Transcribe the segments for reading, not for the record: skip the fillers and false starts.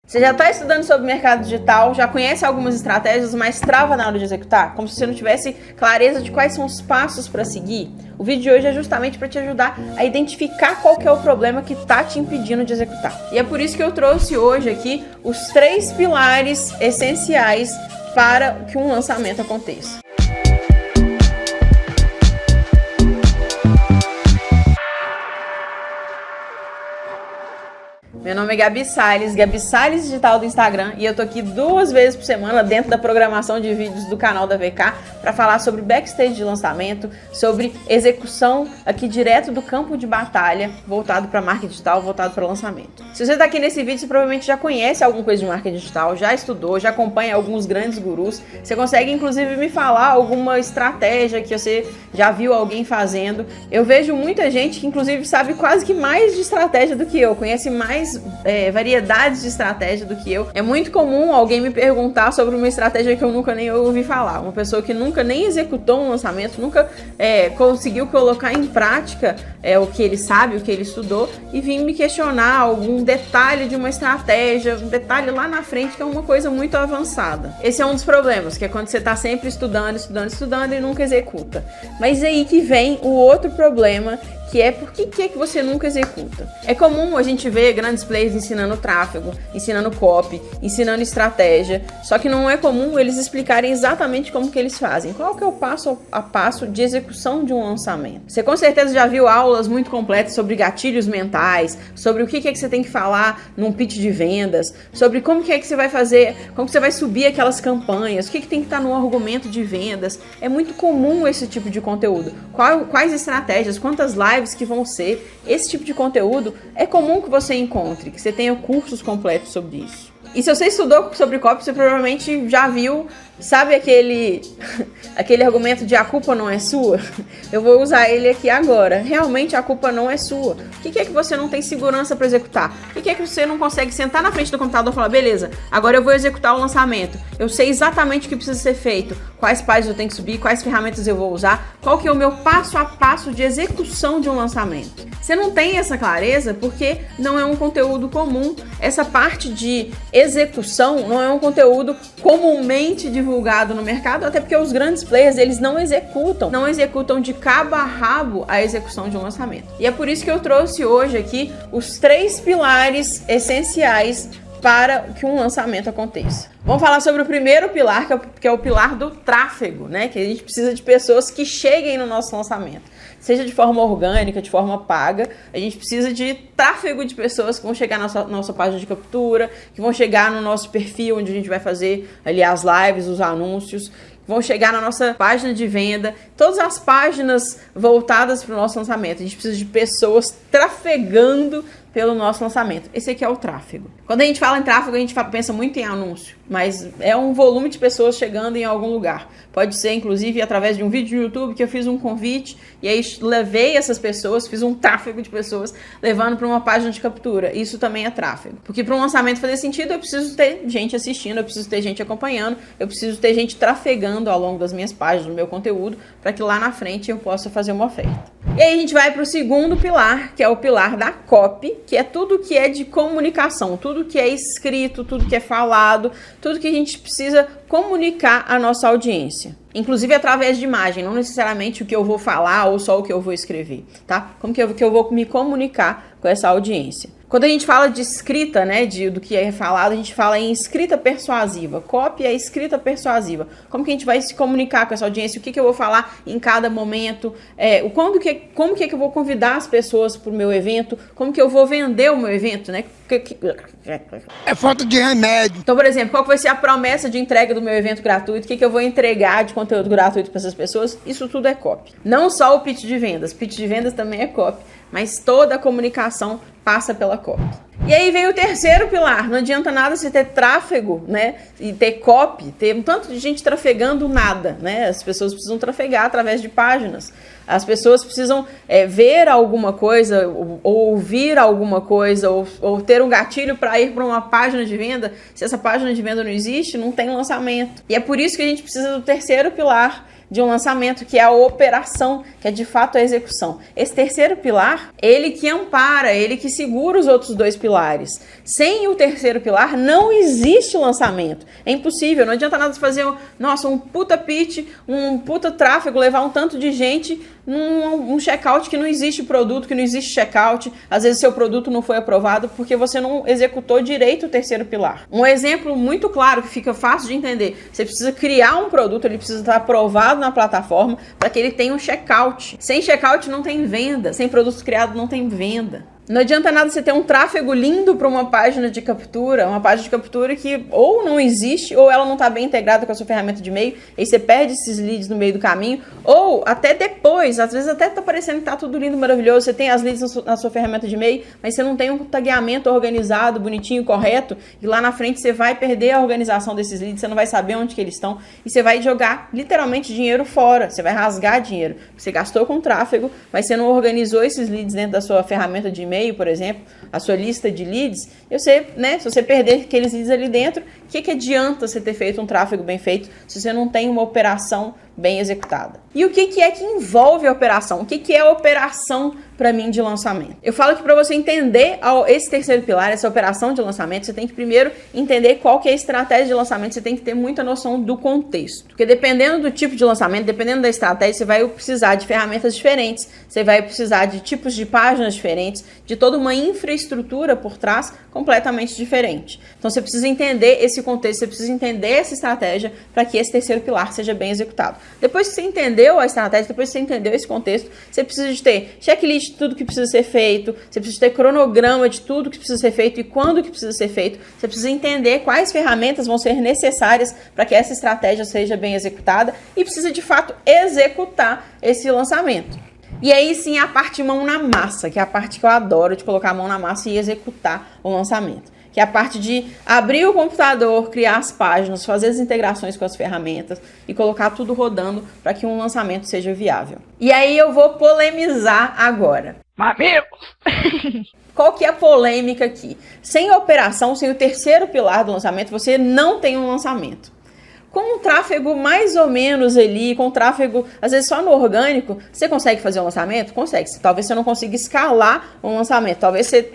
Você já está estudando sobre mercado digital, já conhece algumas estratégias, mas trava na hora de executar? Como se você não tivesse clareza de quais são os passos para seguir? O vídeo de hoje é justamente para te ajudar a identificar qual que é o problema que está te impedindo de executar. E é por isso que eu trouxe hoje aqui os 3 pilares essenciais para que um lançamento aconteça. Meu nome é Gabi Salles Digital do Instagram, e eu tô aqui 2 vezes por semana dentro da programação de vídeos do canal da VK para falar sobre backstage de lançamento, sobre execução aqui direto do campo de batalha, voltado para marketing digital, voltado para lançamento. Se você tá aqui nesse vídeo, você provavelmente já conhece alguma coisa de marketing digital, já estudou, já acompanha alguns grandes gurus. Você consegue inclusive me falar alguma estratégia que você já viu alguém fazendo. Eu vejo muita gente que inclusive sabe quase que mais de estratégia do que eu, conhece mais variedades de estratégia do que eu. É muito comum alguém me perguntar sobre uma estratégia que eu nunca nem ouvi falar. Uma pessoa que nunca nem executou um lançamento, nunca conseguiu colocar em prática o que ele sabe, o que ele estudou, e vir me questionar algum detalhe de uma estratégia, um detalhe lá na frente que é uma coisa muito avançada. Esse é um dos problemas, que é quando você está sempre estudando e nunca executa. Mas aí que vem o outro problema, que é por que você nunca executa. É comum a gente ver grandes players ensinando tráfego, ensinando copy, ensinando estratégia, só que não é comum eles explicarem exatamente como que eles fazem. Qual que é o passo a passo de execução de um lançamento? Você com certeza já viu aulas muito completas sobre gatilhos mentais, sobre o que você tem que falar num pitch de vendas, sobre como que você vai fazer, como que você vai subir aquelas campanhas, o que tem que estar no argumento de vendas. É muito comum esse tipo de conteúdo. Quais estratégias, quantas lives que vão ser, esse tipo de conteúdo é comum que você encontre, que você tenha cursos completos sobre isso. E se você estudou sobre copy, você provavelmente já viu, sabe aquele argumento de a culpa não é sua? Eu vou usar ele aqui agora. Realmente a culpa não é sua. O que é que você não tem segurança para executar? O que é que você não consegue sentar na frente do computador e falar, beleza, agora eu vou executar o lançamento. Eu sei exatamente o que precisa ser feito, quais páginas eu tenho que subir, quais ferramentas eu vou usar, qual que é o meu passo a passo de execução de um lançamento. Você não tem essa clareza porque não é um conteúdo comum. Essa parte de execução não é um conteúdo comumente divulgado no mercado, até porque os grandes players, eles não executam de cabo a rabo a execução de um lançamento. E é por isso que eu trouxe hoje aqui os 3 pilares essenciais para que um lançamento aconteça. Vamos falar sobre o primeiro pilar, que é o pilar do tráfego, né? Que a gente precisa de pessoas que cheguem no nosso lançamento. Seja de forma orgânica, de forma paga, a gente precisa de tráfego de pessoas que vão chegar na nossa página de captura, que vão chegar no nosso perfil, onde a gente vai fazer ali as lives, os anúncios, vão chegar na nossa página de venda, todas as páginas voltadas para o nosso lançamento. A gente precisa de pessoas trafegando pelo nosso lançamento. Esse aqui é o tráfego. Quando a gente fala em tráfego, a gente pensa muito em anúncio, mas é um volume de pessoas chegando em algum lugar. Pode ser, inclusive, através de um vídeo no YouTube que eu fiz um convite e aí levei essas pessoas, fiz um tráfego de pessoas levando para uma página de captura. Isso também é tráfego. Porque para um lançamento fazer sentido, eu preciso ter gente assistindo, eu preciso ter gente acompanhando, eu preciso ter gente trafegando ao longo das minhas páginas, do meu conteúdo, para que lá na frente eu possa fazer uma oferta. E aí a gente vai para o segundo pilar, que é o pilar da copy, que é tudo que é de comunicação, tudo que é escrito, tudo que é falado, tudo que a gente precisa comunicar à nossa audiência. Inclusive através de imagem, não necessariamente o que eu vou falar ou só o que eu vou escrever, tá? Como que eu vou me comunicar com essa audiência. Quando a gente fala de escrita, né, do que é falado, a gente fala em escrita persuasiva. Copy é escrita persuasiva. Como que a gente vai se comunicar com essa audiência? O que eu vou falar em cada momento? Como que eu vou convidar as pessoas para o meu evento? Como que eu vou vender o meu evento, né? É falta de remédio. Então, por exemplo, qual que vai ser a promessa de entrega do meu evento gratuito? O que eu vou entregar de conteúdo gratuito para essas pessoas? Isso tudo é copy. Não só o pitch de vendas. Pitch de vendas também é copy. Mas toda a comunicação passa pela copy. E aí vem o terceiro pilar. Não adianta nada você ter tráfego, né? E ter copy, ter um tanto de gente trafegando nada, né? As pessoas precisam trafegar através de páginas. As pessoas precisam ver alguma coisa, ou ouvir alguma coisa, ou ter um gatilho para ir para uma página de venda. Se essa página de venda não existe, não tem lançamento. E é por isso que a gente precisa do terceiro pilar, de um lançamento, que é a operação, que é de fato a execução. Esse terceiro pilar, ele que ampara, ele que segura os outros dois pilares. Sem o terceiro pilar, não existe lançamento. É impossível, não adianta nada fazer, um puta pitch, um puta tráfego, levar um tanto de gente num checkout que não existe produto, que não existe checkout. Às vezes seu produto não foi aprovado porque você não executou direito o terceiro pilar. Um exemplo muito claro que fica fácil de entender: você precisa criar um produto, ele precisa estar aprovado na plataforma para que ele tenha um checkout. Sem checkout não tem venda, sem produto criado não tem venda. Não adianta nada você ter um tráfego lindo para uma página de captura que ou não existe, ou ela não está bem integrada com a sua ferramenta de e-mail, e você perde esses leads no meio do caminho, ou até depois, às vezes até está parecendo que está tudo lindo, maravilhoso, você tem as leads na sua ferramenta de e-mail, mas você não tem um tagueamento organizado, bonitinho, correto, e lá na frente você vai perder a organização desses leads, você não vai saber onde que eles estão, e você vai jogar literalmente dinheiro fora, você vai rasgar dinheiro, você gastou com tráfego, mas você não organizou esses leads dentro da sua ferramenta de e-mail, por exemplo, a sua lista de leads, e você, se você perder aqueles leads ali dentro, o que adianta você ter feito um tráfego bem feito se você não tem uma operação bem executada? E o que é que envolve a operação? O que é a operação para mim de lançamento? Eu falo que para você entender esse terceiro pilar, essa operação de lançamento, você tem que primeiro entender qual que é a estratégia de lançamento, você tem que ter muita noção do contexto. Porque dependendo do tipo de lançamento, dependendo da estratégia, você vai precisar de ferramentas diferentes, você vai precisar de tipos de páginas diferentes, de toda uma infraestrutura por trás completamente diferente. Então você precisa entender esse contexto, você precisa entender essa estratégia para que esse terceiro pilar seja bem executado. Depois que você entendeu a estratégia, depois que você entendeu esse contexto, você precisa de ter checklist de tudo que precisa ser feito, você precisa ter cronograma de tudo que precisa ser feito e quando que precisa ser feito, você precisa entender quais ferramentas vão ser necessárias para que essa estratégia seja bem executada e precisa de fato executar esse lançamento. E aí sim a parte mão na massa, que é a parte que eu adoro, de colocar a mão na massa e executar o lançamento. Que é a parte de abrir o computador, criar as páginas, fazer as integrações com as ferramentas e colocar tudo rodando para que um lançamento seja viável. E aí eu vou polemizar agora. Mamilo! Qual que é a polêmica aqui? Sem a operação, sem o terceiro pilar do lançamento, você não tem um lançamento. Com um tráfego mais ou menos ali, com tráfego, às vezes só no orgânico, você consegue fazer um lançamento? Consegue. Talvez você não consiga escalar um lançamento. Talvez você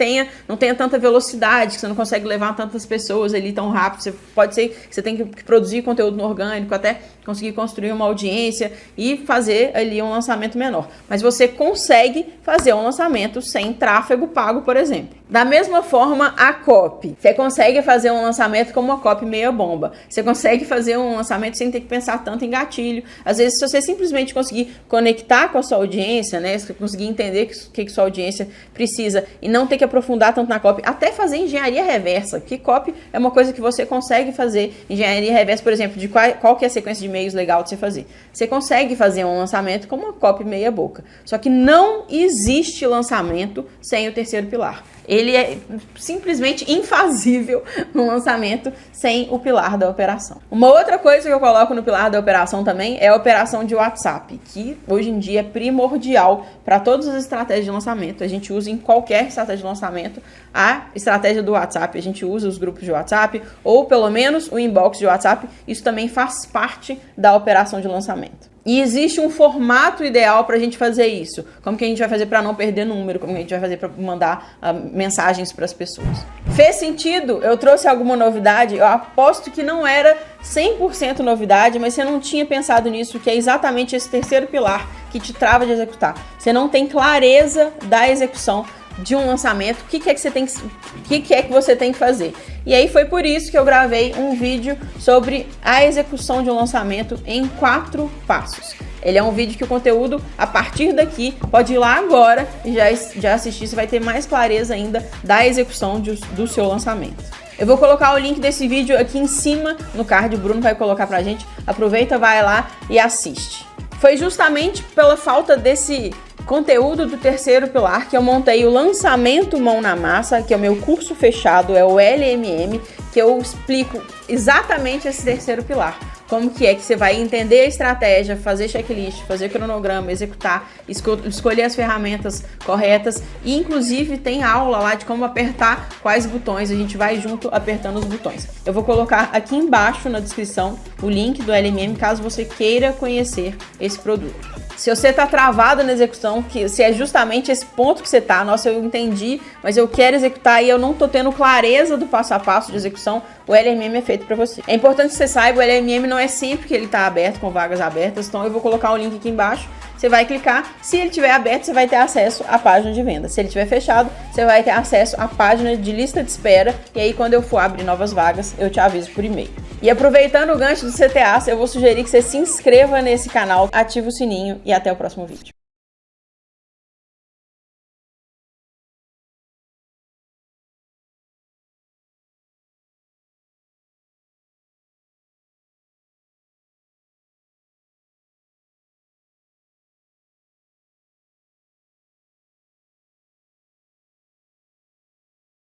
não tenha tanta velocidade, que você não consegue levar tantas pessoas ali tão rápido. Pode ser que você tenha que produzir conteúdo no orgânico, até conseguir construir uma audiência e fazer ali um lançamento menor. Mas você consegue fazer um lançamento sem tráfego pago, por exemplo. Da mesma forma, a copy. Você consegue fazer um lançamento com uma copy meia bomba. Você consegue fazer um lançamento sem ter que pensar tanto em gatilho. Às vezes, se você simplesmente conseguir conectar com a sua audiência, né? Se você conseguir entender o que sua audiência precisa e não ter que aprofundar tanto na copy, até fazer engenharia reversa, que copy é uma coisa que você consegue fazer. Engenharia reversa, por exemplo, de qual que é a sequência de e-mails legal de você fazer. Você consegue fazer um lançamento com uma copy meia boca. Só que não existe lançamento sem o terceiro pilar. Ele é simplesmente infazível no lançamento sem o pilar da operação. Uma outra coisa que eu coloco no pilar da operação também é a operação de WhatsApp, que hoje em dia é primordial para todas as estratégias de lançamento. A gente usa em qualquer estratégia de lançamento a estratégia do WhatsApp. A gente usa os grupos de WhatsApp ou pelo menos o inbox de WhatsApp. Isso também faz parte da operação de lançamento. E existe um formato ideal para a gente fazer isso. Como que a gente vai fazer para não perder número? Como que a gente vai fazer para mandar mensagens para as pessoas? Fez sentido? Eu trouxe alguma novidade? Eu aposto que não era 100% novidade, mas você não tinha pensado nisso, que é exatamente esse terceiro pilar que te trava de executar. Você não tem clareza da execução de um lançamento, o que é que você tem que fazer. E aí foi por isso que eu gravei um vídeo sobre a execução de um lançamento em 4 passos. Ele é um vídeo que o conteúdo, a partir daqui, pode ir lá agora e já assistir, você vai ter mais clareza ainda da execução do seu lançamento. Eu vou colocar o link desse vídeo aqui em cima no card, o Bruno vai colocar pra gente. Aproveita, vai lá e assiste. Foi justamente pela falta desse conteúdo do terceiro pilar, que eu montei o lançamento Mão na Massa, que é o meu curso fechado, é o LMM, que eu explico exatamente esse terceiro pilar. Como que é que você vai entender a estratégia, fazer checklist, fazer cronograma, executar, escolher as ferramentas corretas e inclusive tem aula lá de como apertar quais botões, a gente vai junto apertando os botões. Eu vou colocar aqui embaixo na descrição o link do LMM caso você queira conhecer esse produto. Se você está travado na execução, que se é justamente esse ponto que você está, nossa, eu entendi, mas eu quero executar e eu não estou tendo clareza do passo a passo de execução, o LMM é feito para você. É importante que você saiba, o LMM não é sempre que ele está aberto, com vagas abertas, então eu vou colocar o link aqui embaixo, você vai clicar, se ele estiver aberto, você vai ter acesso à página de venda. Se ele estiver fechado, você vai ter acesso à página de lista de espera, e aí quando eu for abrir novas vagas, eu te aviso por e-mail. E aproveitando o gancho do CTA, eu vou sugerir que você se inscreva nesse canal, ative o sininho e até o próximo vídeo.